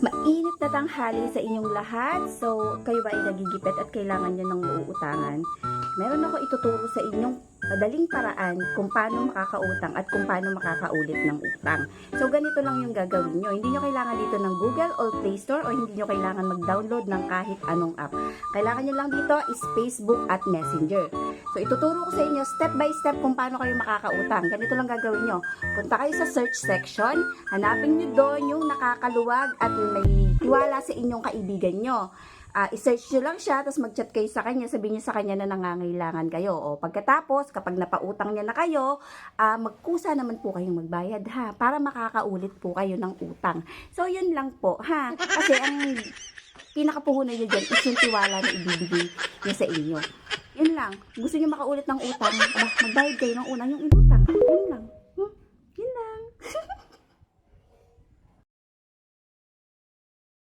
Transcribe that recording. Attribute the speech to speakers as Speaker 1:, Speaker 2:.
Speaker 1: Mainit na tanghali sa inyong lahat. So, kayo ba ay nagigipit at kailangan nyo ng uutangan? Meron ako ituturo sa inyong madaling paraan kung paano makakautang at kung paano makakaulit ng utang. So, ganito lang yung gagawin nyo. Hindi nyo kailangan dito ng Google or Play Store o hindi nyo kailangan mag-download ng kahit anong app. Kailangan nyo lang dito is Facebook at Messenger. So, ituturo ko sa inyo step by step kung paano kayo makakautang. Ganito lang gagawin nyo. Punta kayo sa search section, hanapin nyo doon yung nakakaluwag at may tiwala sa inyong kaibigan nyo. I-search nyo lang siya, tapos mag-chat kayo sa kanya, sabihin nyo sa kanya na nangangailangan kayo. O pagkatapos, kapag napautang niya na kayo, magkusa naman po kayong magbayad ha, para makakaulit po kayo ng utang. So, yun lang po ha. Kasi ang pinakapuhunan nyo dyan is yung tiwala na ibibigay niya sa inyo. Yun lang. Gusto nyo makaulit ng utang, magbayad kayo ng unang yung inutang. Yun lang.